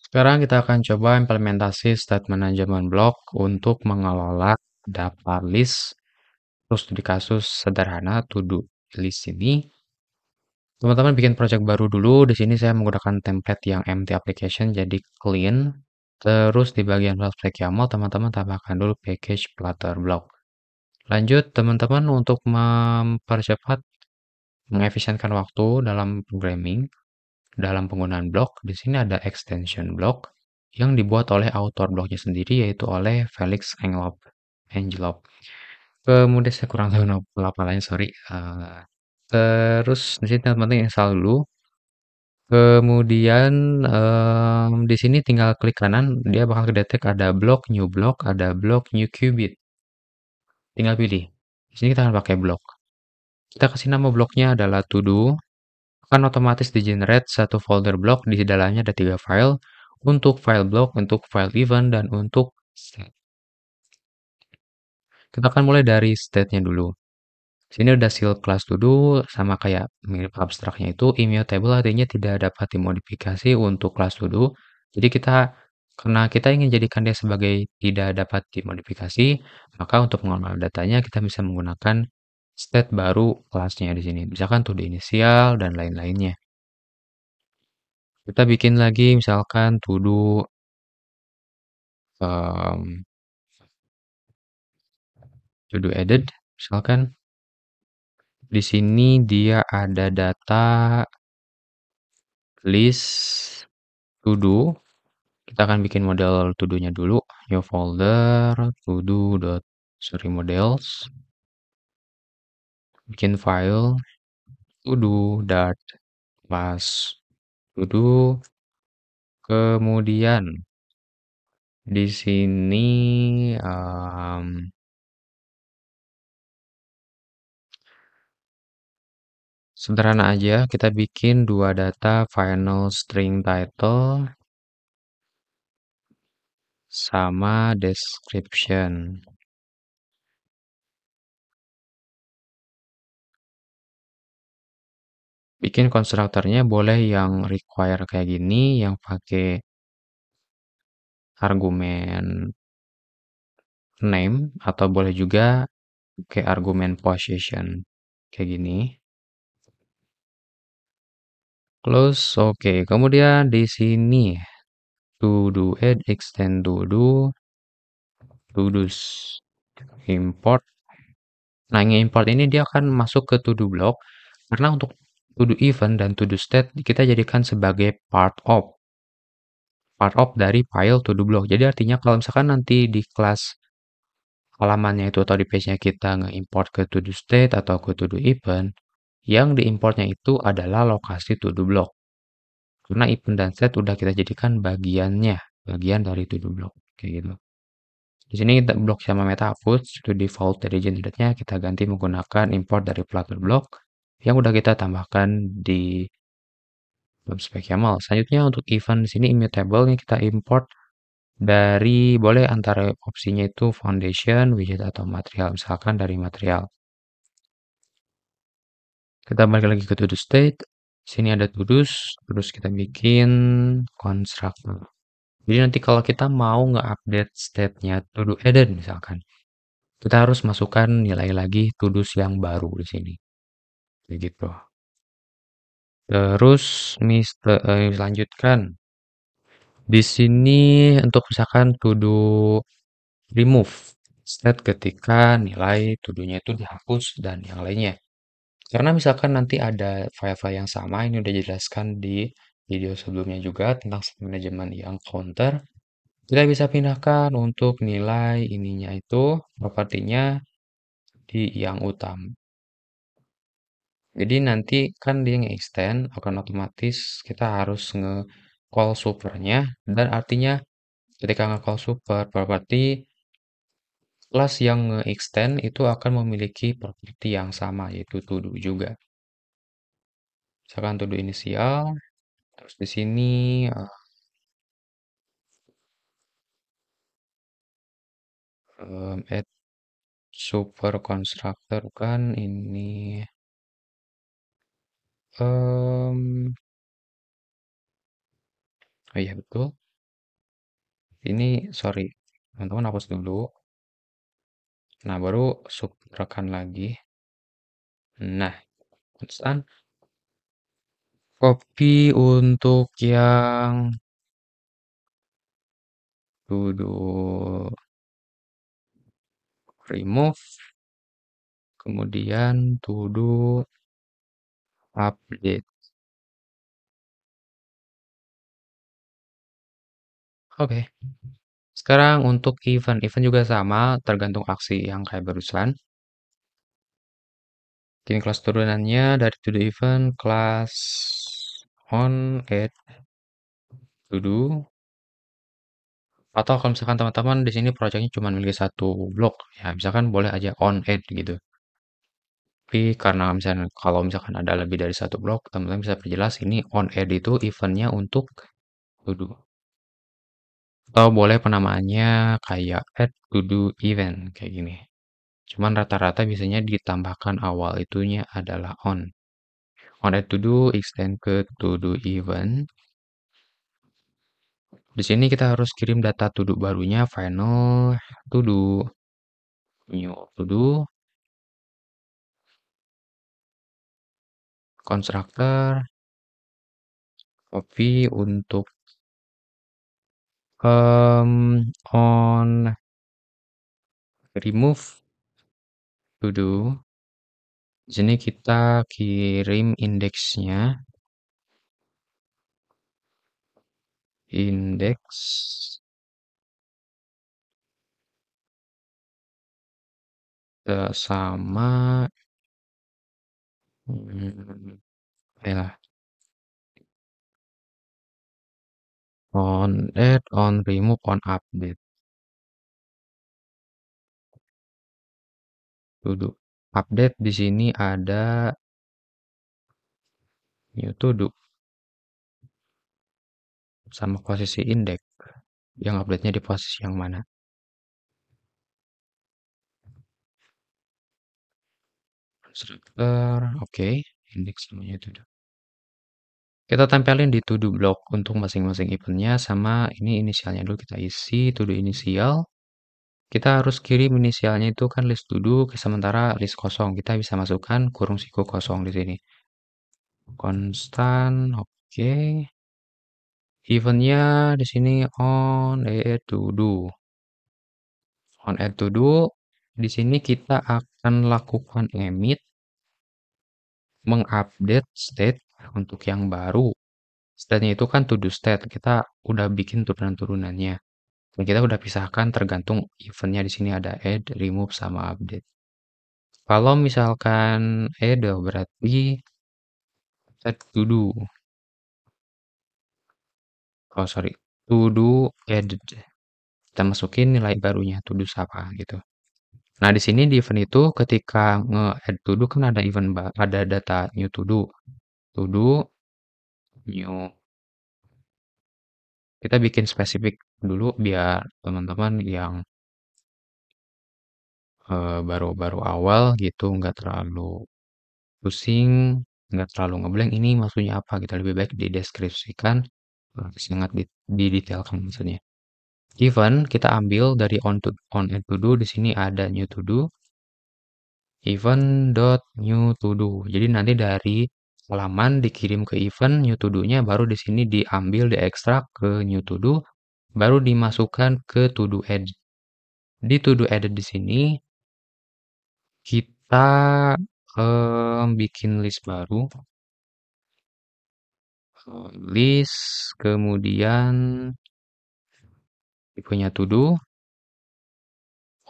Sekarang kita akan coba implementasi state management block untuk mengelola data list terus di kasus sederhana to do list ini. Teman-teman bikin project baru dulu. Di sini saya menggunakan template yang empty application jadi clean. Terus di bagian file YAML teman-teman tambahkan dulu package Flutter block. Lanjut teman-teman untuk mempercepat mengefisienkan waktu dalam programming. Dalam penggunaan blok, di sini ada extension block yang dibuat oleh author bloknya sendiri, yaitu oleh Felix Angelop. Kemudian saya kurang tahu nama pelafalannya, sorry. Terus di sini teman-teman install dulu. Kemudian di sini tinggal klik kanan, dia bakal kedetek ada block, ada new qubit. Tinggal pilih. Di sini kita akan pakai block. Kita kasih nama bloknya adalah to do. Akan otomatis di-generate satu folder block, di dalamnya ada 3 file, untuk file block, untuk file event, dan untuk state. Kita akan mulai dari state-nya dulu. Sini udah seal class to do, sama kayak mirip abstraknya itu, immutable artinya tidak dapat dimodifikasi untuk class to do. Jadi karena kita ingin jadikan dia sebagai tidak dapat dimodifikasi, maka untuk mengolah datanya kita bisa menggunakan state baru kelasnya di sini. Misalkan to do inisial dan lain-lainnya. Kita bikin lagi misalkan to do added misalkan di sini dia ada data list to do. Kita akan bikin model to do-nya dulu. New folder to do sorry models. Bikin file to do dot class to do. Kemudian di sini sederhana aja, kita bikin dua data final string title sama description. Bikin konstruktornya boleh yang require kayak gini, yang pakai argumen name, atau boleh juga pakai argumen position kayak gini. Close, oke. Kemudian di sini to do add extend to do import. Nah, import ini dia akan masuk ke to do block karena untuk to do event dan to do state kita jadikan sebagai part of dari file to do block. Jadi artinya kalau misalkan nanti di kelas halamannya itu atau di page-nya kita nge-import ke to do state atau ke to do event, yang diimportnya itu adalah lokasi to do block. Karena event dan state udah kita jadikan bagian dari to do block kayak gitu. Di sini kita block sama meta hapus, itu default dari generate-nya kita ganti menggunakan import dari Flutter block yang udah kita tambahkan di spec YAML. Selanjutnya untuk event di sini immutable nih kita import dari boleh antara opsinya itu foundation, widget atau material, misalkan dari material. Kita balik lagi ke to do state. Sini ada to do's, terus kita bikin constructor. Jadi nanti kalau kita mau nge-update state-nya to do added misalkan, kita harus masukkan nilai lagi to do's yang baru di sini. Begitu. Terus lanjutkan. Di sini untuk misalkan to do remove state ketika nilai to do-nya itu dihapus dan yang lainnya. Karena misalkan nanti ada file-file yang sama, ini udah dijelaskan di video sebelumnya juga tentang manajemen yang counter. Kita bisa pindahkan untuk nilai ininya itu, propertinya di yang utama. Jadi nanti kan dia nge-extend, akan otomatis kita harus nge-call supernya, dan artinya ketika nge-call super property, kelas yang nge-extend itu akan memiliki properti yang sama, yaitu to do juga. Misalkan to do inisial, terus di sini add super constructor kan ini oh iya betul. Ini sorry, teman-teman hapus dulu. Nah, baru subtrakan lagi. Nah, konstan. Copy untuk yang duduk remove, kemudian duduk update. Oke. Sekarang untuk event juga sama, tergantung aksi yang kayak barusan. Bikin kelas turunannya dari to do event, kelas on add to do. Atau kalau misalkan teman-teman di sini projectnya cuma milih satu blok, ya misalkan boleh aja on add gitu. Tapi karena misalnya kalau misalkan ada lebih dari satu blok, teman-teman bisa perjelas ini on add itu eventnya untuk to do. Atau boleh penamaannya kayak add to do event kayak gini. Cuman rata-rata biasanya ditambahkan awal itunya adalah on. On add to do extend ke to do event. Di sini kita harus kirim data to do barunya final to do new to do constructor copy untuk on remove to do. Di sini kita kirim indeksnya indeks sama ya on add on remove on update to do. Update di sini ada new to do sama posisi indeks. Yang update-nya di posisi yang mana? Constructor, oke. Indeks namanya to do. Kita tempelin di to do block untuk masing-masing eventnya sama ini inisialnya dulu kita isi to do inisial. Kita harus kirim inisialnya itu kan list to do, sementara list kosong kita bisa masukkan kurung siku kosong di sini. Konstan, oke. Eventnya di sini on add to do. On add to do, di sini kita akan lakukan emit, mengupdate state untuk yang baru. State-nya itu kan to do state, kita udah bikin turunan-turunannya. Dan kita udah pisahkan tergantung eventnya di sini ada add, remove, sama update. Kalau misalkan add berarti set to do. Oh sorry, to do added. Kita masukin nilai barunya to do apa gitu. Nah, di sini di event itu ketika nge-add to do kan ada ada data new to do new. Kita bikin spesifik dulu biar teman-teman yang baru-baru awal gitu nggak terlalu pusing, nggak terlalu ngeblank ini maksudnya apa gitu. Lebih baik dideskripsikan, sangat didetailkan maksudnya. Event kita ambil dari on add to do di sini ada new to do event.new to do. Jadi nanti dari halaman dikirim ke event new to do-nya baru di sini diambil diekstrak ke new to do baru dimasukkan ke to do add. Di to do added di sini kita bikin list baru list kemudian tipenya to do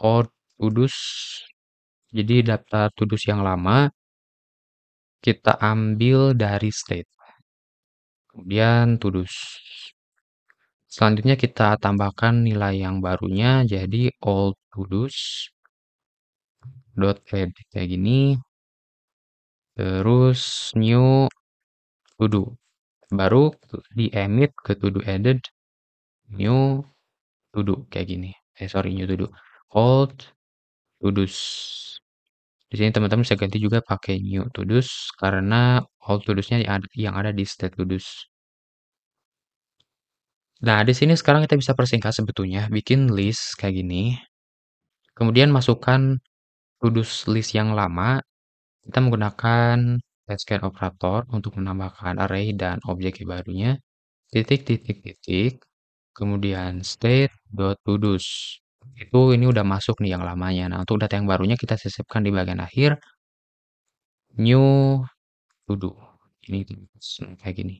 or to do's. Jadi daftar to do's yang lama kita ambil dari state. Kemudian to do's. Selanjutnya kita tambahkan nilai yang barunya jadi all to do's dot add kayak gini. Terus new to do. Baru di emit ke to do added new to do kayak gini. Sorry new to do. Old to do's. Di sini teman-teman bisa ganti juga pakai new to do's karena all to do's-nya yang ada di state to do's. Nah, di sini sekarang kita bisa persingkat sebetulnya, bikin list kayak gini, kemudian masukkan to-dos list yang lama, kita menggunakan scan operator untuk menambahkan array dan objek barunya, titik, titik, titik, kemudian state.todos. Ini udah masuk nih yang lamanya. Nah, untuk data yang barunya kita sisipkan di bagian akhir, new to do. Ini kayak gini.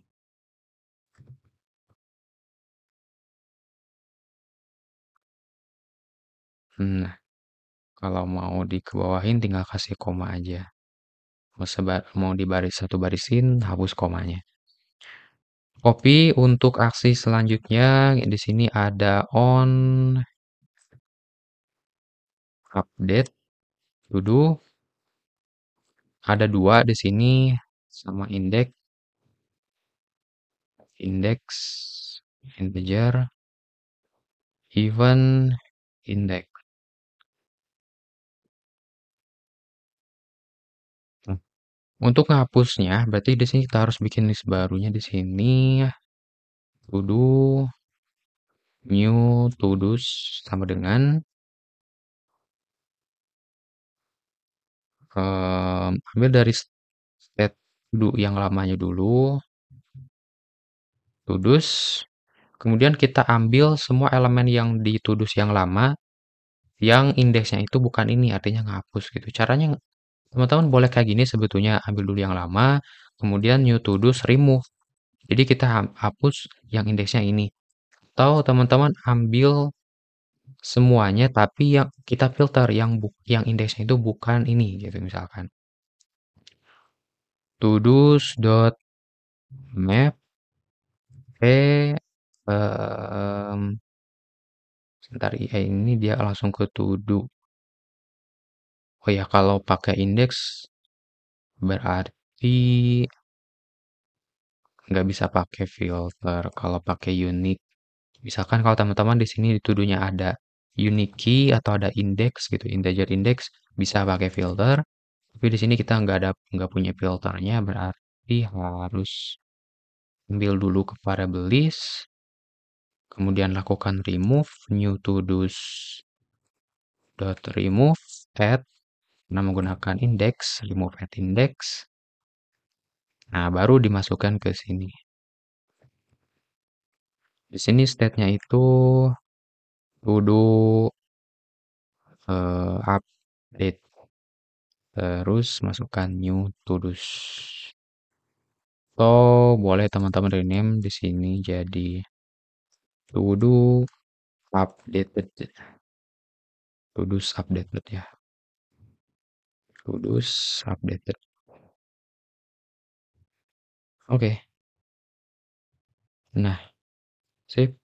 Nah, kalau mau dikebawahin tinggal kasih koma aja. Mau di baris satu barisin, hapus komanya. Copy untuk aksi selanjutnya. Di sini ada on, update, to do. Ada dua di sini sama index, integer, even, index. Nah, untuk ngapusnya, berarti di sini kita harus bikin list barunya di sini. To do, new to do's sama dengan ambil dari state to do yang lamanya dulu, to do's. Kemudian kita ambil semua elemen yang di to do's yang lama, yang indeksnya itu bukan ini, artinya ngapus gitu. Caranya teman-teman boleh kayak gini sebetulnya, ambil dulu yang lama, kemudian new to do's remove. Jadi kita hapus yang indeksnya ini. Atau teman-teman ambil semuanya tapi yang kita filter yang indeksnya itu bukan ini gitu misalkan. Todos dot map sebentar ya, ini dia langsung ke to do. Oh ya, kalau pakai indeks berarti nggak bisa pakai filter. Kalau pakai unique, misalkan kalau teman-teman di sini dituduhnya ada unique key atau ada index gitu, integer index, bisa pakai filter. Tapi di sini kita nggak punya filternya, berarti harus ambil dulu ke variable list, kemudian lakukan remove new to do's dot remove add, nah menggunakan index, remove at index. Nah, baru dimasukkan ke sini. Di sini state-nya itu to do update, terus masukkan new to do's. Atau boleh teman-teman rename di sini jadi to do updated, to do's updated ya, to do's updated. Oke. Nah, sip.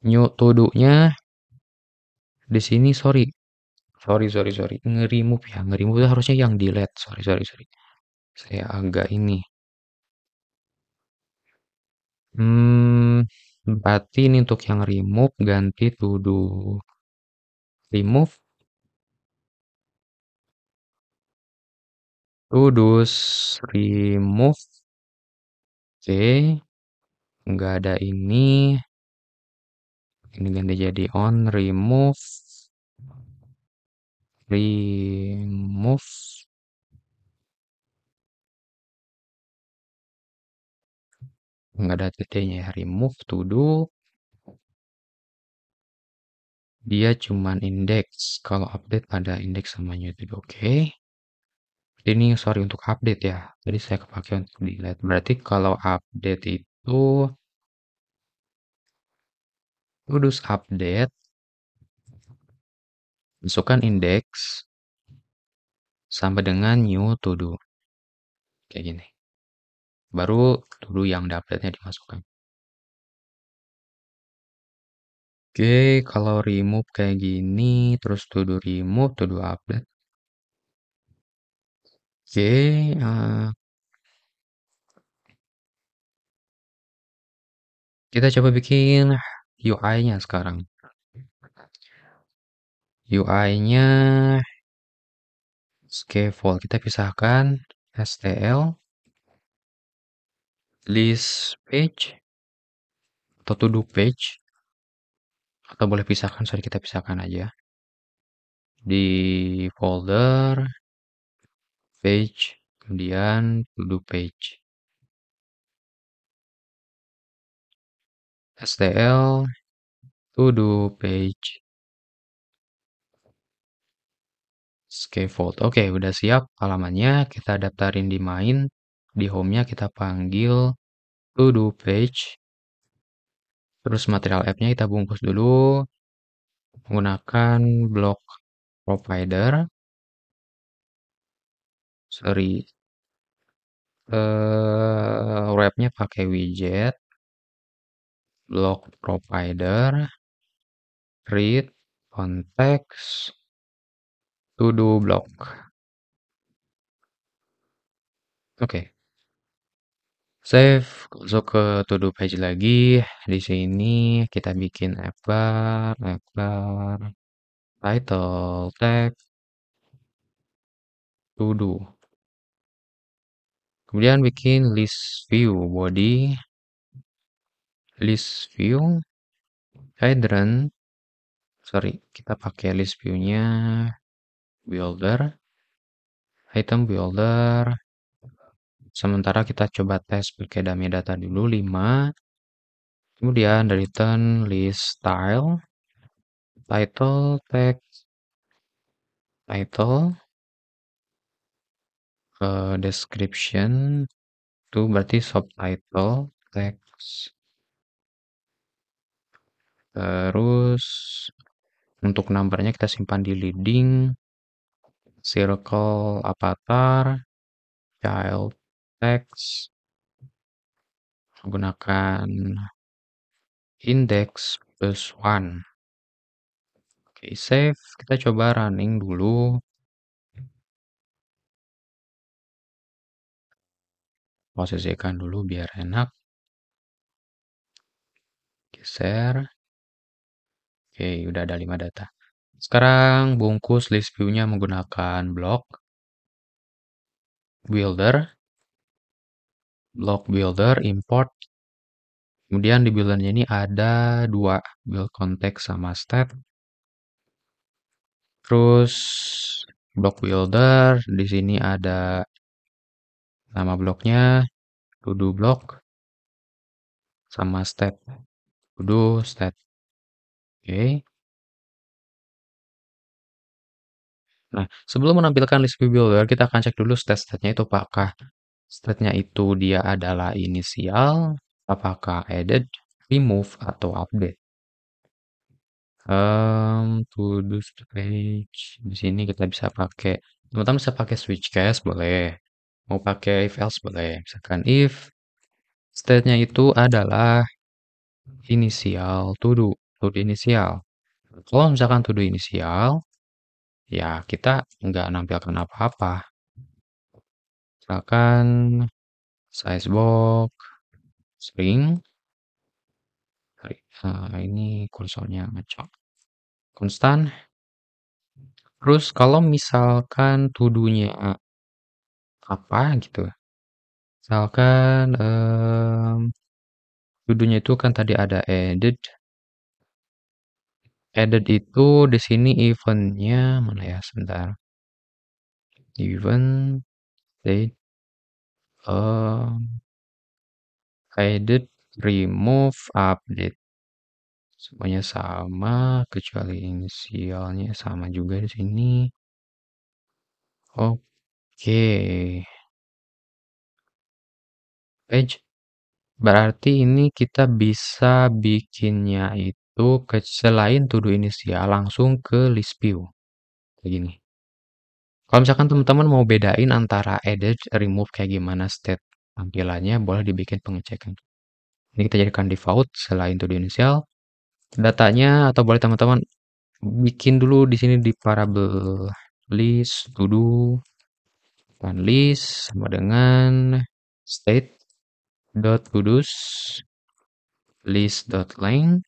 New to do-nya di sini sorry, nge-remove ya, nge-remove itu harusnya yang delete, sorry. Saya agak ini. Berarti ini untuk yang remove ganti to do remove to do's remove. Oke, nggak ada ini ganti jadi on remove, nggak ada titiknya ya, remove to do, dia cuman index. Kalau update ada index sama YouTube. Oke. Ini sorry untuk update ya. Jadi saya kepake untuk delete. Berarti kalau update itu kudus update, masukkan index sama dengan new to do. Kayak gini. Baru to do yang update-nya dimasukkan. Oke, kalau remove kayak gini, terus to do remove, to do update. Oke, kita coba bikin UI-nya sekarang. UI-nya scaffold. Kita pisahkan stl list page atau to do page, atau boleh pisahkan, sorry kita pisahkan aja. Di folder, page, kemudian to do page. STL, to do page, scaffold. Oke, udah siap halamannya. Kita daftarin di main. Di home-nya kita panggil to do page. Terus material app-nya kita bungkus dulu menggunakan block provider. Sorry, wrapnya pakai widget, block provider, read, context, to do block. Oke, save, masuk ke to do page lagi. Di sini kita bikin app bar, title, text, to do. Kemudian bikin list view body, list view, hydrant. Sorry, kita pakai list view-nya builder, item builder. Sementara kita coba tes pakai dummy data dulu 5. Kemudian return list style, title, text, title, description, itu berarti subtitle, text. Terus untuk numbernya kita simpan di leading, circle avatar, child text, menggunakan index +1. Oke, save. Kita coba running dulu. Posisikan dulu biar enak. Geser. Oke, udah ada 5 data. Sekarang bungkus list view-nya menggunakan block builder, import. Kemudian di buildernya ini ada 2, build context sama stat. Terus block builder, di sini ada nama bloknya, to do block, sama stat, to do stat. Oke. Nah, sebelum menampilkan list view builder, kita akan cek dulu stat-statnya itu apakah statnya itu dia adalah inisial, apakah added, remove, atau update. To do page. Di sini kita bisa pakai, teman-teman bisa pakai switch case boleh. Mau pakai if else boleh. Misalkan if state-nya itu adalah inisial to do inisial. Kalau misalkan to do inisial, ya kita nggak nampilkan apa-apa. Misalkan size box, string. Ini kursornya ngecok. Konstan. Terus kalau misalkan to do-nya apa gitu. Misalkan to do-nya itu kan tadi ada added. Added itu di sini event-nya mana ya? Sebentar. Event date added, remove, update. Semuanya sama kecuali inisialnya sama juga di sini. Oke. Page. Berarti ini kita bisa bikinnya itu selain to do inisial langsung ke list view. Kayak gini. Kalau misalkan teman-teman mau bedain antara edit, remove kayak gimana state tampilannya, boleh dibikin pengecekan. Ini kita jadikan default selain to do initial. Datanya atau boleh teman-teman bikin dulu di sini di variable list to do dan list sama dengan state dot to do's list dot length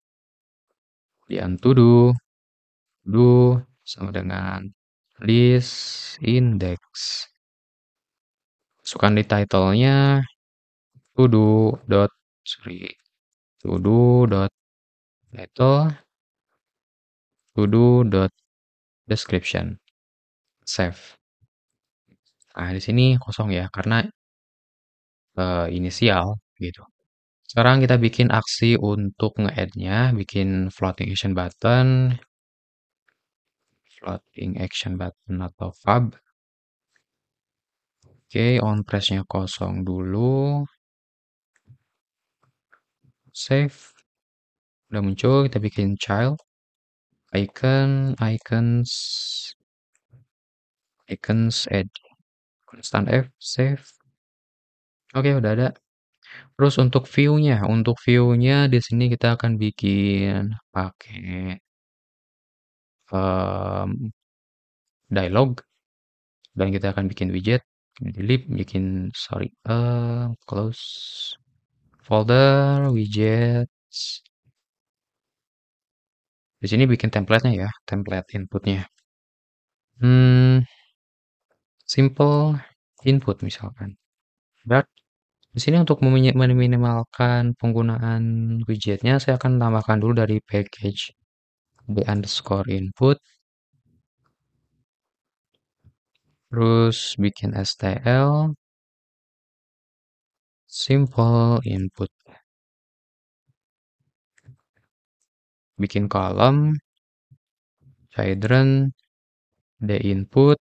kemudian to do sama dengan list index. Masukkan di title-nya to do dot sorry to dot title, dot description, save. Nah, di sini kosong ya, karena inisial gitu. Sekarang kita bikin aksi untuk nge-add-nya, bikin floating action button atau fab. Oke, on press-nya kosong dulu. Save. Udah muncul, kita bikin child. Icons add. Constant F, save. Oke, udah ada. Terus untuk view-nya di sini kita akan bikin pakai em, dialog dan kita akan bikin widget, delete, close folder widgets. Di sini bikin template-nya ya, template inputnya. Simple input misalkan. Dan di sini untuk meminimalkan penggunaan widgetnya, saya akan tambahkan dulu dari package the underscore input, terus bikin stl, simple input, bikin kolom, children, the input,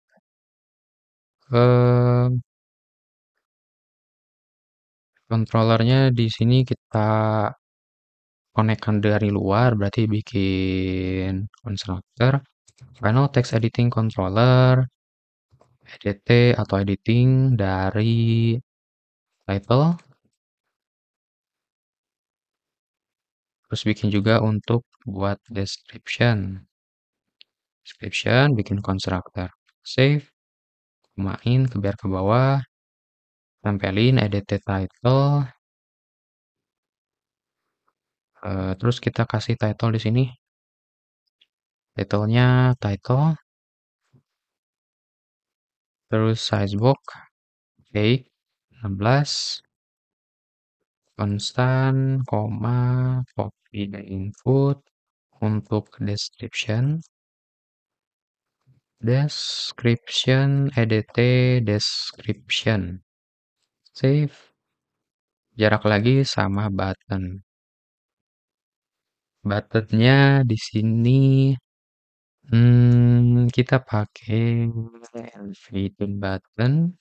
controllernya di sini kita konekkan dari luar, berarti bikin constructor, final text editing controller, edit atau editing dari title, terus bikin juga untuk buat description bikin constructor, save, main biar ke bawah, tempelin edit title, terus kita kasih title di sini, titlenya title, terus sizebox 8 16, constant, koma, copy the input untuk description edit description, save, jarak lagi sama buttonnya di sini kita pakai elevated button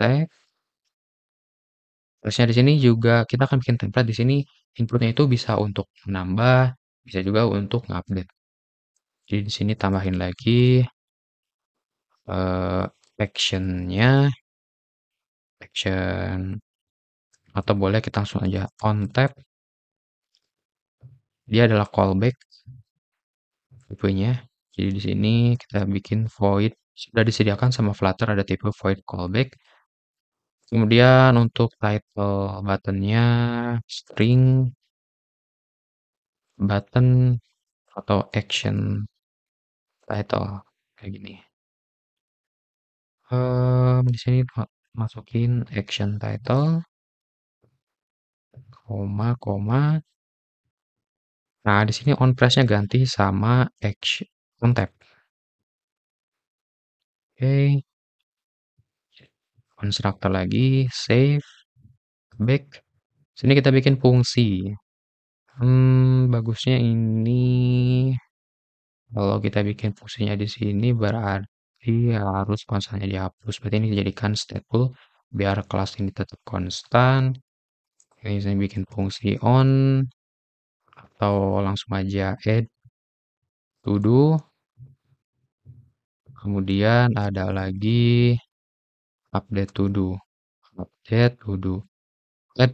tag. Terusnya di sini juga kita akan bikin template di sini inputnya itu bisa untuk menambah, bisa juga untuk ngupdate. Jadi di sini tambahin lagi eh, actionnya, action atau boleh kita langsung aja on tab. Dia adalah callback tipenya. Jadi di sini kita bikin void, sudah disediakan sama Flutter ada tipe void callback. Kemudian untuk title buttonnya string button atau action title kayak gini. Di sini masukin action title, koma. Nah, di sini on press-nya ganti sama action on tab. Oke, constructor lagi, save, back. Sini kita bikin fungsi. Bagusnya ini kalau kita bikin fungsinya di sini berarti harus konstannya dihapus. Berarti ini dijadikan stateful biar kelas ini tetap konstan. Ini saya bikin fungsi on atau langsung aja add to do. Kemudian ada lagi update to do. Add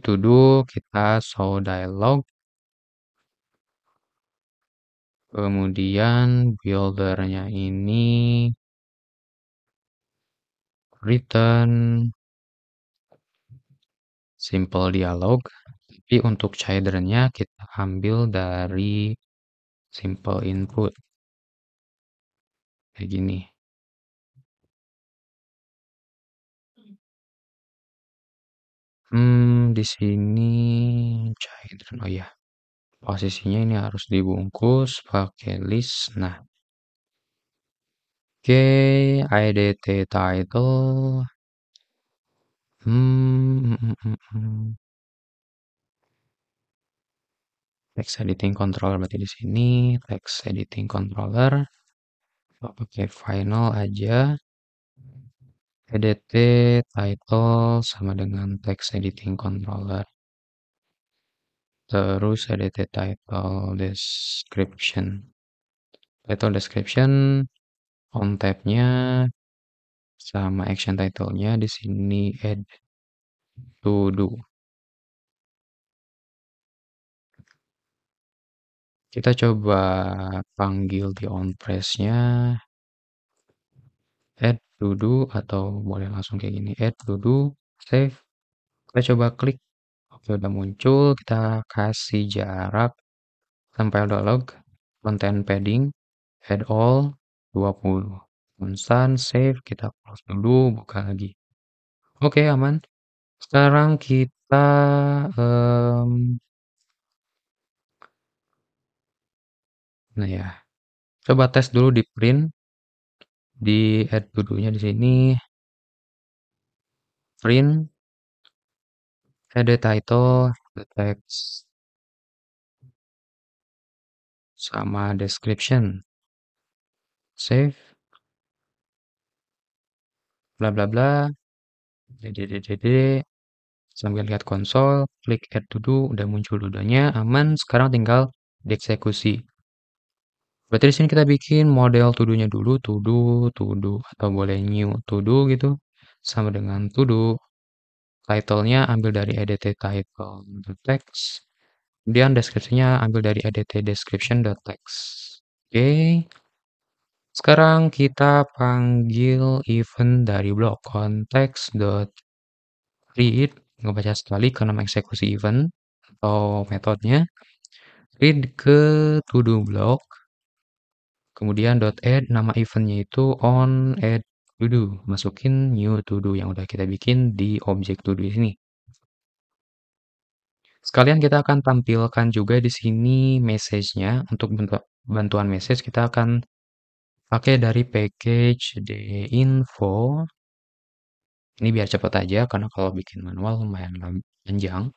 to do kita show dialog. Kemudian buildernya ini return simple dialog. Tapi untuk children-nya kita ambil dari simple input. Kayak gini. Di sini cairan. Oh ya, posisinya ini harus dibungkus pakai list. Nah, oke, IDT title. Text editing controller berarti di sini text editing controller. Pakai final aja. EDT title sama dengan text editing controller. Terus EDT title description. Title description on tab-nya sama action title-nya di sini add to do. Kita coba panggil di on press-nya add to do atau boleh langsung kayak gini add to do, save. Kita coba klik. Oke, udah muncul. Kita kasih jarak sampai udah log. Content padding add all 20. Constant save, kita close dulu, buka lagi. Oke, aman. Sekarang kita nah ya, coba tes dulu di print di add to do-nya di sini. Print edit title, the text sama description. Save, bla bla bla. Dede. Sambil lihat konsol, klik add to do, udah muncul dudanya, aman. Sekarang tinggal dieksekusi. Berarti di sini kita bikin model to do-nya dulu, to do, atau boleh new to do gitu. Sama dengan to do. Title-nya ambil dari edit title text. Kemudian deskripsinya ambil dari edit description.text. Oke. Sekarang kita panggil event dari blok context.read. Ngebaca sekali ke nama eksekusi event atau metodenya. Read ke to do block. Kemudian .add nama eventnya itu on add to do. Masukin new to do yang udah kita bikin di objek to do di sini. Sekalian kita akan tampilkan juga di sini message-nya. Untuk bantuan message kita akan pakai dari package d'info. Ini biar cepat aja karena kalau bikin manual lumayan panjang.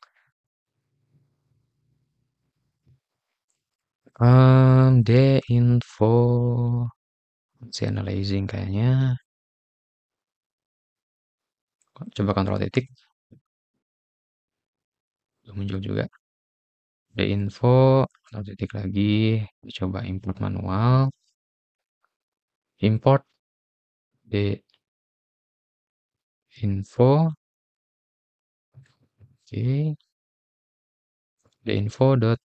D'info si analyzing kayaknya. Coba kontrol titik. Belum muncul juga. D'info, kontrol titik lagi. Coba import manual. Import d'info. Oke. D'info.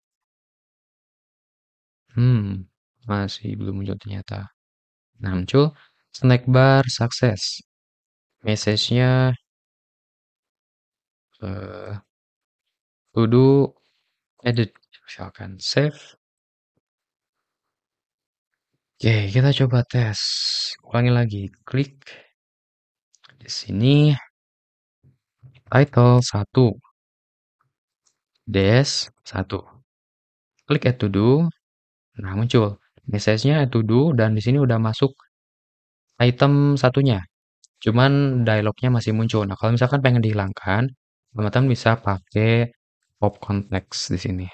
Masih belum muncul ternyata. Nah, muncul snack bar sukses. Message-nya to do edit. Misalkan save. Oke, kita coba tes. Ulangi lagi. Klik di sini. Title 1. Des 1. Klik add to do. Nah, muncul. Message-nya add to do dan di sini udah masuk item satunya. Cuman dialognya masih muncul. Nah, kalau misalkan pengen dihilangkan, teman-teman bisa pakai pop context di sini.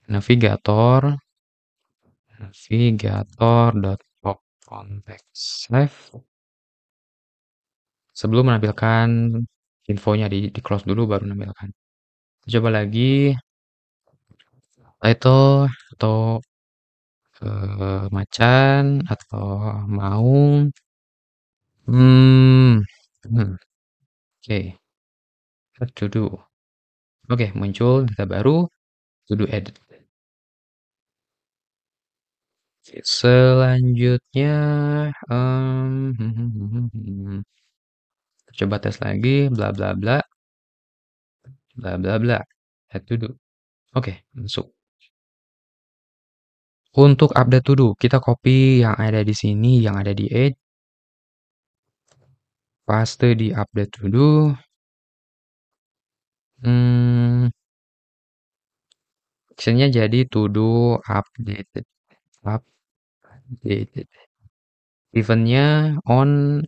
Navigator.pop context save. Sebelum menampilkan infonya di close dulu baru menampilkan. Coba lagi title atau macan atau maung. Oke. To do. Oke, muncul data baru. To do edit. Selanjutnya, coba tes lagi, bla bla bla, bla bla bla, add to do. Oke, masuk. Untuk update to do, kita copy yang ada di sini, yang ada di edge, paste di update to do. Hmm, actionnya jadi to do updated, updated. Eventnya on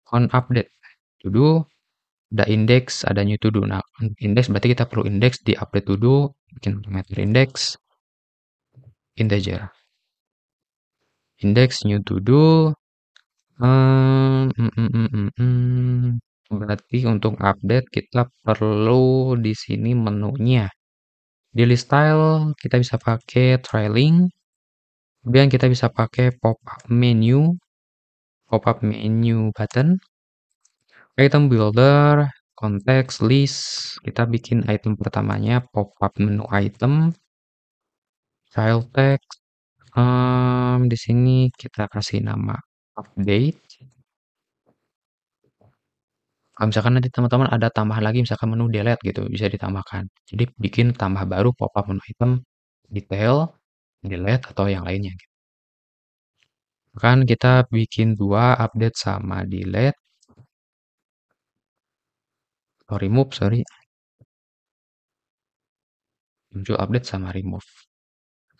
update. To do, ada index, ada new to do. Nah, index berarti kita perlu index di update to do, bikin parameter index, integer. Index new to do. Berarti untuk update kita perlu di sini menunya. Di list style kita bisa pakai trailing. Kemudian kita bisa pakai pop-up menu button, item builder, context list. Kita bikin item pertamanya pop-up menu item, child text. Di sini kita kasih nama update. Kalau misalkan nanti teman-teman ada tambahan lagi, misalkan menu delete gitu, bisa ditambahkan. Jadi bikin tambah baru pop-up menu item, detail, delete, atau yang lainnya. Gitu. Kan kita bikin dua update sama delete, atau remove, sorry. Muncul update sama remove.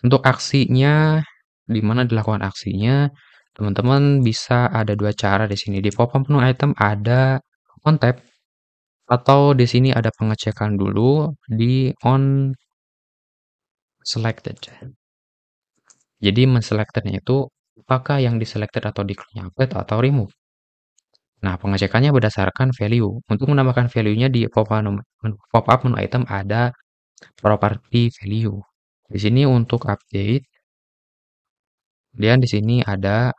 Untuk aksinya, di mana dilakukan aksinya, teman-teman bisa ada dua cara di sini. Di pop-up menu item ada on tap, atau di sini ada pengecekan dulu di on selected. Jadi menselectednya itu apakah yang diselected atau declare update atau remove. Nah, pengecekannya berdasarkan value. Untuk menambahkan value-nya di pop-up menu item ada property value. Di sini untuk update, kemudian di sini ada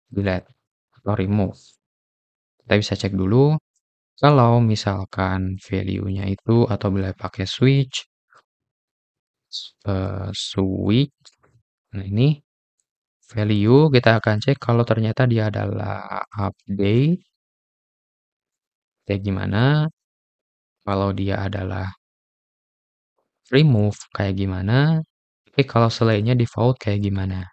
delete atau remove. Kita bisa cek dulu kalau misalkan value-nya itu atau bila pakai switch. Nah, ini value kita akan cek kalau ternyata dia adalah update. Kayak gimana? Kalau dia adalah remove kayak gimana? Tapi kalau selainnya default kayak gimana?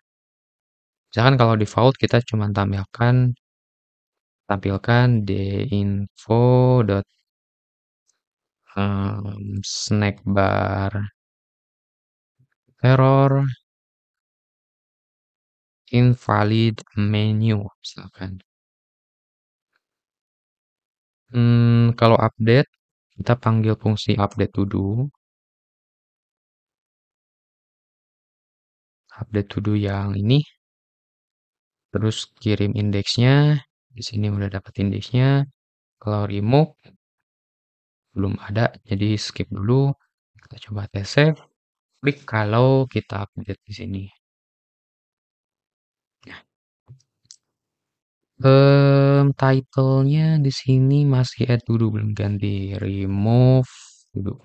Misalkan kalau default kita cuma tampilkan deinfo dot snack bar error invalid menu misalkan. Kalau update kita panggil fungsi update to do. Update to do yang ini. Terus kirim indeksnya. Di sini udah dapat indeksnya. Kalau remove belum ada, jadi skip dulu. Kita coba tes save. Klik kalau kita update di sini. Title-nya di sini masih add dulu, belum ganti remove dulu.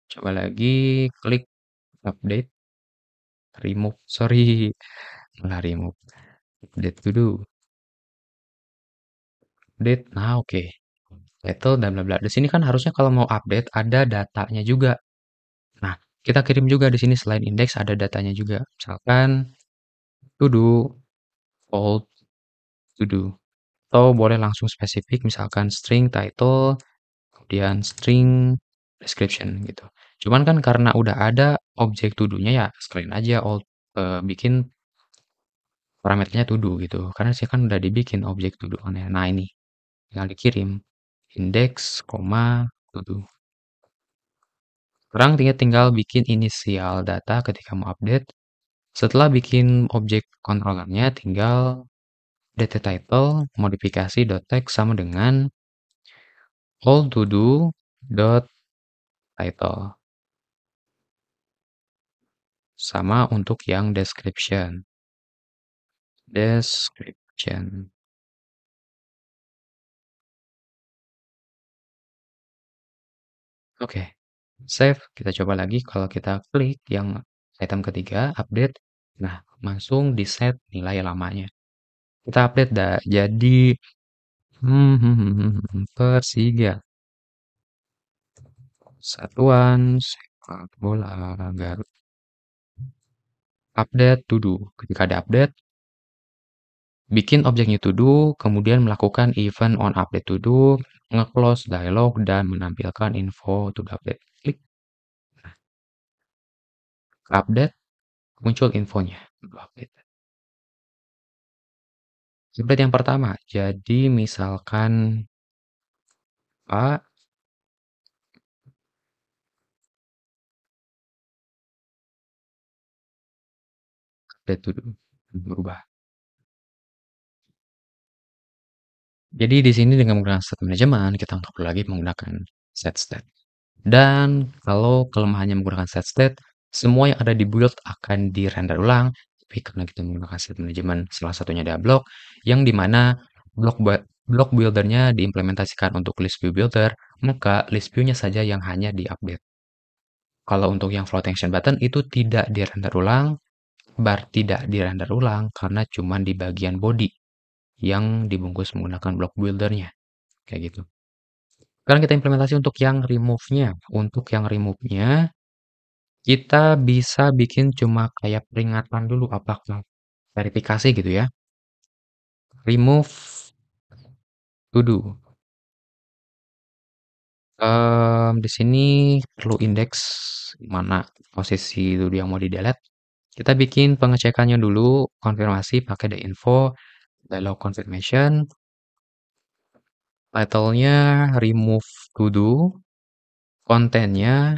Coba lagi klik update, remove, sorry, malah remove, update dulu, update. Nah, oke. Title dan bla bla. Di sini kan harusnya kalau mau update ada datanya juga. Nah, kita kirim juga di sini selain index ada datanya juga. Misalkan to do, old to do. Atau boleh langsung spesifik, misalkan string title, kemudian string description gitu. Cuman kan karena udah ada objek to do-nya ya sekalian aja bikin parameternya to do gitu. Karena sih kan udah dibikin objek to do-nya. Nah ini tinggal dikirim index, to do. Sekarang tinggal bikin inisial data ketika mau update. Setelah bikin objek controllernya, tinggal data title modifikasi .text sama dengan all to do title. Sama untuk yang description. Description. Oke. Save. Kita coba lagi kalau kita klik yang item ketiga, update. Nah, langsung di set nilai lamanya. Kita update dah. Jadi Persija. Satuan sepak bola Garut. Update to do. Ketika ada update, Bikin objeknya to do, kemudian melakukan event on update to do, nge-close dialog, dan menampilkan info to do update. Klik update, muncul infonya. To do update. Update yang pertama, jadi misalkan A, update to do, berubah. Jadi di sini dengan menggunakan state manajemen, kita nggak perlu lagi menggunakan set state. Dan kalau kelemahannya menggunakan set state, semua yang ada di build akan di-render ulang. Tapi karena kita menggunakan state manajemen, salah satunya adalah block, yang dimana block buildernya diimplementasikan untuk list view builder, maka list view-nya saja yang hanya di-update. Kalau untuk yang floating action button itu tidak di-render ulang, tidak di-render ulang karena cuma di bagian body yang dibungkus menggunakan block buildernya. Kayak gitu. Sekarang kita implementasi untuk yang remove-nya. Untuk yang remove-nya, kita bisa bikin cuma kayak peringatan dulu apakah verifikasi gitu ya. Remove to do. Di sini perlu indeks mana posisi to do yang mau di-delete. Kita bikin pengecekannya dulu, konfirmasi pakai the info, dialog confirmation. Title-nya remove to do. Kontennya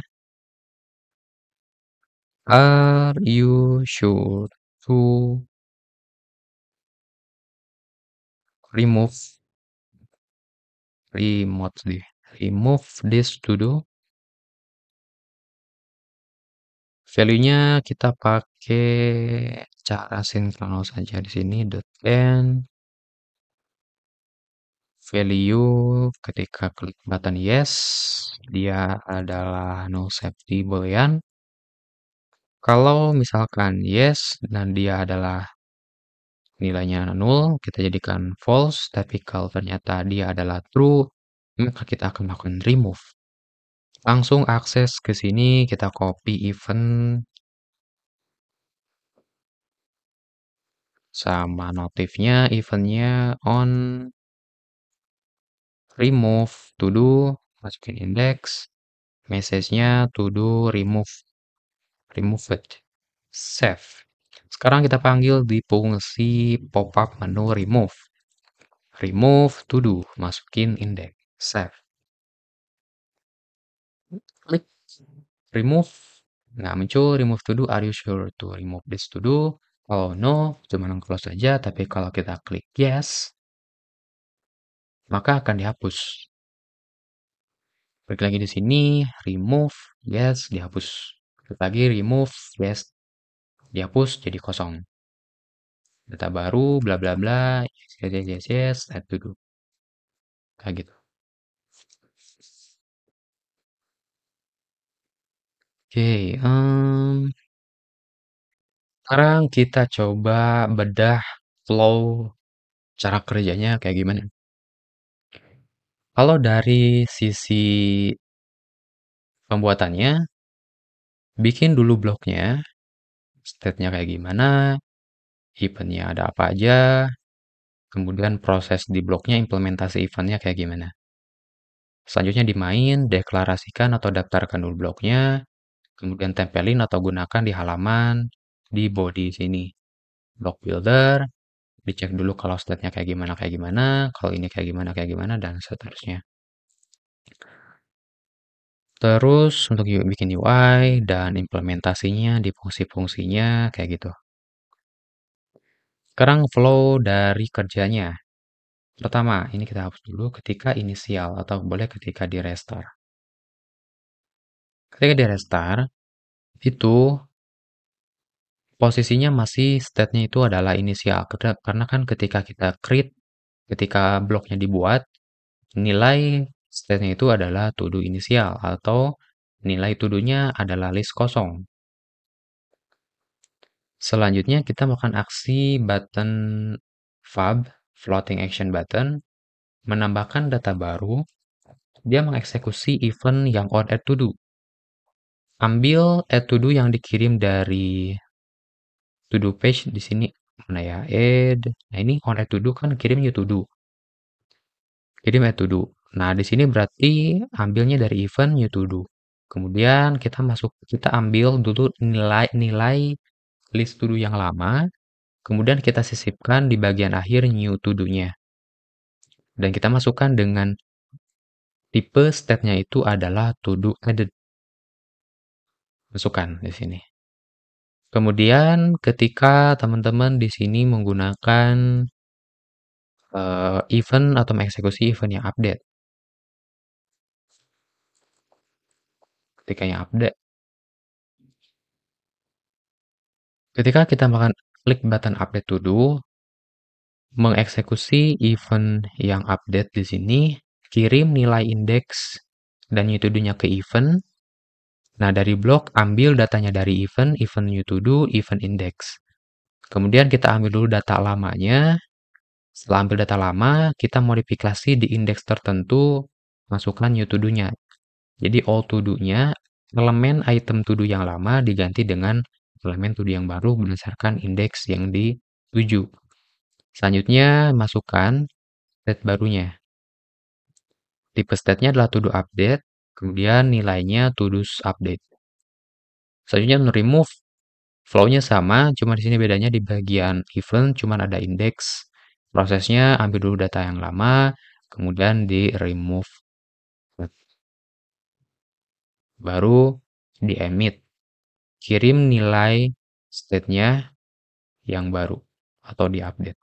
are you sure to remove remove this to do. Value-nya kita pakai cara sinkronus saja di sini .end value ketika klik button yes dia adalah no safety boolean. Kalau misalkan yes dan dia adalah nilainya null, kita jadikan false, tapi kalau ternyata dia adalah true, maka kita akan melakukan remove. Langsung akses ke sini, kita copy event sama notifnya, eventnya on remove to do, masukin index, message-nya to do removed, save. Sekarang kita panggil di fungsi pop-up menu remove to do, masukin index, save. Klik remove. Nah, muncul remove to do, are you sure to remove this to do? Kalau no, cuma close saja, tapi kalau kita klik yes, maka akan dihapus. Klik lagi di sini, remove, yes, dihapus. Klik lagi, remove, yes, dihapus, jadi kosong. Data baru, bla bla bla, yes, add to do. Kayak gitu. Oke, sekarang kita coba bedah flow cara kerjanya kayak gimana. Kalau dari sisi pembuatannya, bikin dulu bloknya, state-nya kayak gimana, event-nya ada apa aja, kemudian proses di bloknya, implementasi event-nya kayak gimana. Selanjutnya di main, deklarasikan atau daftarkan dulu bloknya, kemudian tempelin atau gunakan di halaman, di body sini. Block builder, dicek dulu kalau state-nya kayak gimana, kalau ini kayak gimana, dan seterusnya. Terus untuk bikin UI dan implementasinya di fungsi-fungsinya kayak gitu. Sekarang flow dari kerjanya. Pertama, ini kita hapus dulu ketika inisial atau boleh ketika di restart. Ketika di restart, itu posisinya masih state-nya itu adalah inisial. Karena kan ketika kita create, ketika bloknya dibuat, nilai state-nya itu adalah to do inisial atau nilai to do-nya adalah list kosong. Selanjutnya kita melakukan aksi button fab, floating action button, menambahkan data baru, dia mengeksekusi event yang on add to do. Ambil add to do yang dikirim dari to do page di sini, Mana ya? Add. Nah, ini on add to do kan kirim new to do. Kirim add to do. Nah, di sini berarti ambilnya dari event new to do. Kemudian kita ambil dulu nilai list to do yang lama, kemudian kita sisipkan di bagian akhir new to do-nya. Dan kita masukkan dengan tipe state-nya itu adalah to do added. Masukkan di sini. Kemudian ketika teman-teman di sini menggunakan event atau mengeksekusi event yang update. Ketika yang update, ketika kita melakukan klik button update to do, mengeksekusi event yang update di sini, kirim nilai indeks dan new to do-nya ke event. Nah, dari blok ambil datanya dari event new to do, event index. Kemudian kita ambil dulu data lamanya. Setelah ambil data lama, kita modifikasi di indeks tertentu, masukkan new to do-nya. Jadi all to do-nya, elemen item to do yang lama diganti dengan elemen to do yang baru berdasarkan indeks yang dituju. Selanjutnya, masukkan state barunya. Tipe state-nya adalah to do update, kemudian nilainya to do update. Selanjutnya, remove. Flow-nya sama, cuma di sini bedanya di bagian event cuma ada indeks. Prosesnya ambil dulu data yang lama, kemudian di remove. Baru di emit. Kirim nilai state-nya yang baru atau di update.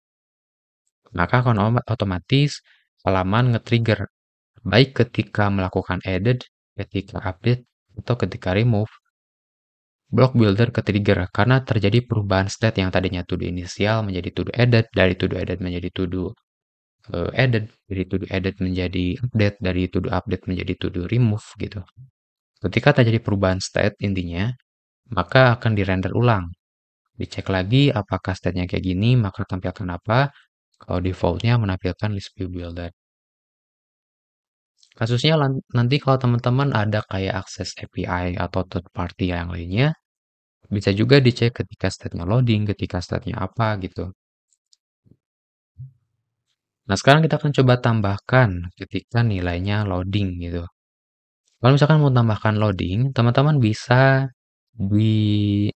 Maka akan otomatis halaman nge-trigger baik ketika melakukan added, ketika update, atau ketika remove. Block builder ke-trigger karena terjadi perubahan state yang tadinya to do inisial menjadi to do added, dari to do added menjadi to do added, dari to do added menjadi update, dari to do update menjadi to do remove gitu. Ketika terjadi perubahan state intinya, maka akan di-render ulang. Dicek lagi apakah state-nya kayak gini, maka tampilkan apa. Kalau default-nya menampilkan list view builder. Kasusnya nanti kalau teman-teman ada kayak akses API atau third party yang lainnya, bisa juga dicek ketika state-nya loading, ketika state-nya apa gitu. Nah, sekarang kita akan coba tambahkan ketika nilainya loading gitu. Kalau misalkan mau tambahkan loading, teman-teman bisa di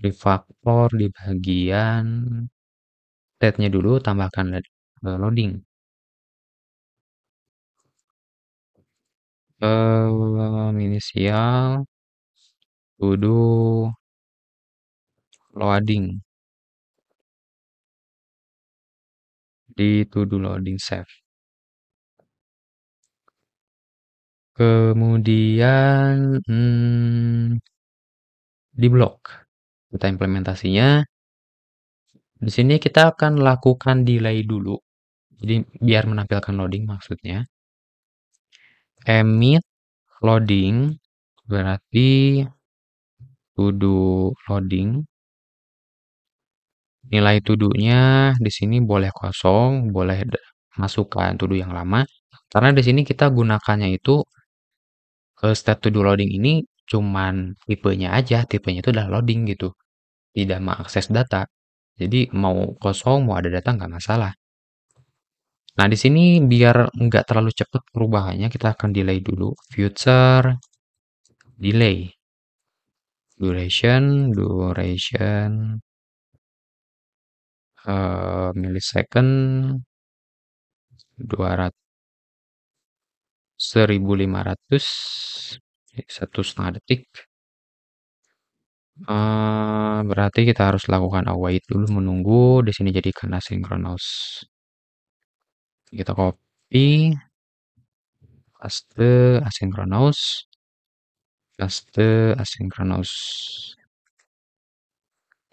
refactor di bagian state-nya dulu, tambahkan loading. Inisial to do loading di to do loading save. Kemudian di blok kita implementasinya. Di sini kita akan lakukan delay dulu. Jadi biar menampilkan loading maksudnya. Emit loading berarti to do loading. Nilai to do-nya di sini boleh kosong, boleh masukkan to do yang lama. Karena di sini kita gunakannya itu state to do loading ini cuman tipenya aja, tipenya itu adalah loading gitu. Tidak mengakses data. Jadi mau kosong, mau ada data nggak masalah. Nah, di sini biar nggak terlalu cepat perubahannya, kita akan delay dulu. Future delay. Duration millisecond 200 1500 1,5 detik. Berarti kita harus lakukan await dulu menunggu. Di sini jadikan asynchronous. Kita copy, paste asynchronous, paste asynchronous.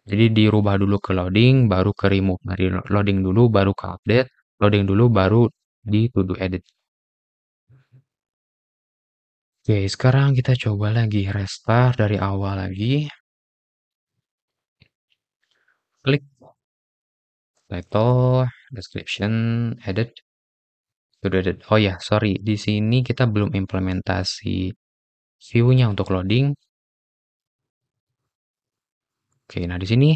Jadi dirubah dulu ke loading, baru ke remove. Dari loading dulu, baru ke update. Loading dulu, baru di to do edit. Oke, sekarang kita coba lagi restart dari awal lagi. Klik title, description, edit. Oh ya, sorry. Di sini kita belum implementasi view-nya untuk loading. Oke, nah di sini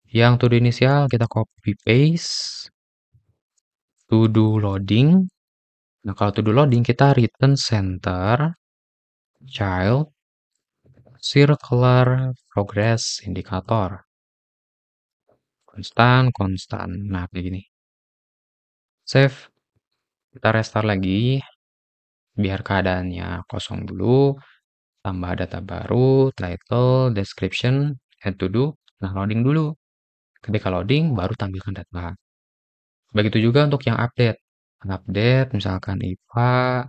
Yang to do inisial kita copy paste, to do loading. Nah, kalau to do loading kita return center, child, circular progress indicator. Konstan, konstan. Nah, kayak gini. Save. Kita restart lagi. Biar keadaannya kosong dulu. Tambah data baru, title, description, add to do. Nah, loading dulu. Ketika loading, baru tampilkan data. Begitu juga untuk yang update. Update, misalkan IPA,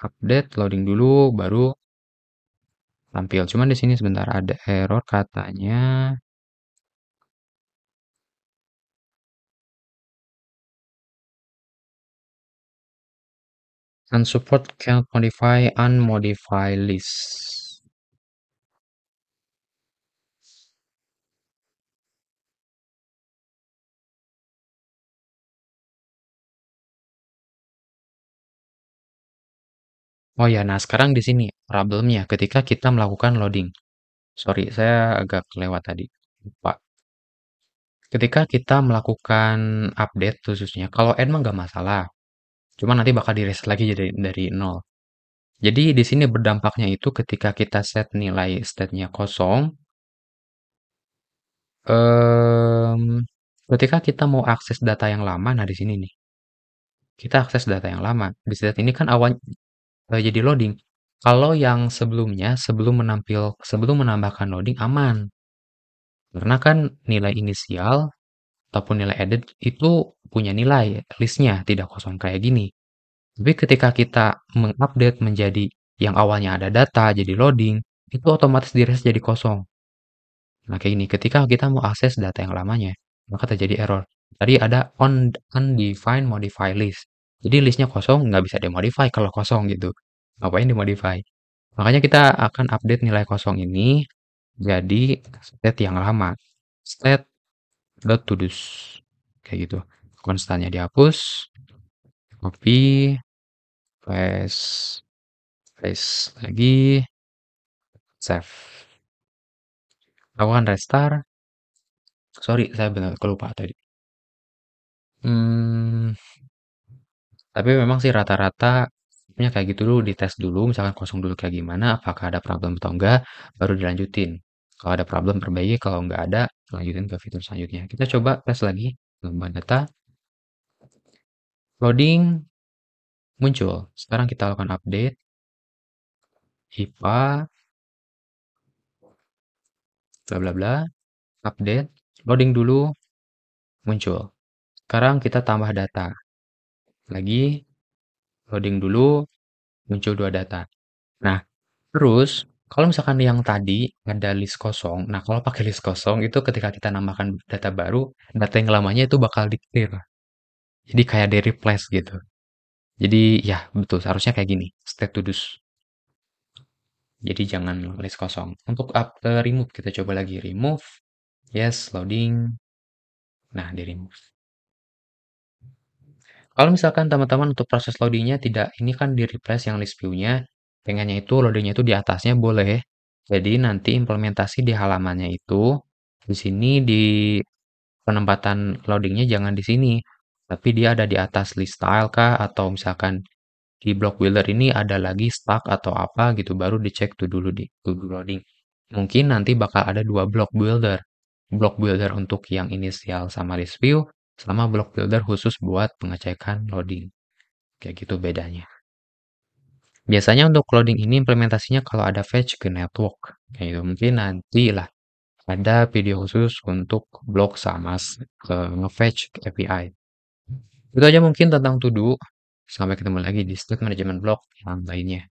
update, loading dulu, baru tampil. Cuman di sini sebentar ada error katanya. Unsupport cannot modify unmodify list. Oh ya, nah sekarang di sini problemnya ketika kita melakukan loading. Sorry, saya agak kelewat tadi. Lupa. Ketika kita melakukan update khususnya, kalau add mah nggak masalah. Cuma nanti bakal di reset lagi jadi dari nol. Jadi di sini berdampaknya itu ketika kita set nilai state-nya kosong, ketika kita mau akses data yang lama, nah di sini nih, kita akses data yang lama. Di state ini kan awal jadi loading. Kalau yang sebelumnya, sebelum menambahkan loading aman. Karena kan nilai inisial ataupun nilai added itu punya nilai listnya, tidak kosong kayak gini. Tapi ketika kita mengupdate menjadi yang awalnya ada data, jadi loading, itu otomatis di-reset jadi kosong. Nah, kayak gini, ketika kita mau akses data yang lamanya, maka terjadi error. Tadi ada undefined modify list. Jadi listnya kosong, nggak bisa dimodify kalau kosong gitu. Ngapain dimodify? Makanya kita akan update nilai kosong ini jadi state yang lama. State.todos. Kayak gitu. Konstannya dihapus, copy, paste, paste lagi, save. Lakukan restart. Sorry, saya benar kelupa tadi. Hmm, tapi memang sih rata-rata nya kayak gitu dulu, dites dulu, misalkan kosong dulu kayak gimana, apakah ada problem atau enggak, baru dilanjutin. Kalau ada problem perbaiki, kalau enggak ada, lanjutin ke fitur selanjutnya. Kita coba tes lagi, tambah data, loading, muncul. Sekarang kita lakukan update, IPA, bla bla bla, update, loading dulu, muncul. Sekarang kita tambah data. Lagi, loading dulu, muncul dua data. Nah, terus kalau misalkan yang tadi ada list kosong, nah kalau pakai list kosong itu ketika kita nambahkan data baru, data yang lamanya itu bakal di-clear. Jadi kayak di-replace gitu. Jadi ya betul, seharusnya kayak gini, state to do's. Jadi jangan list kosong. Untuk remove, kita coba lagi remove. Yes, loading. Nah, di remove. Kalau misalkan teman-teman untuk proses loadingnya tidak, ini kan di replace yang list view-nya, pengennya itu loadingnya itu di atasnya boleh. Jadi nanti implementasi di halamannya itu, di sini di penempatan loadingnya jangan di sini, tapi dia ada di atas list style kah, atau misalkan di block builder ini ada lagi stack atau apa gitu, baru dicek tuh dulu di to do loading. Mungkin nanti bakal ada dua block builder. Block builder untuk yang inisial sama list view, sama block builder khusus buat pengecekan loading. Kayak gitu bedanya. Biasanya untuk loading ini implementasinya kalau ada fetch ke network. Kayak gitu. Mungkin nanti lah ada video khusus untuk blok sama nge-fetch API. Itu aja mungkin tentang to do. Sampai ketemu lagi di State Management Blog yang lainnya.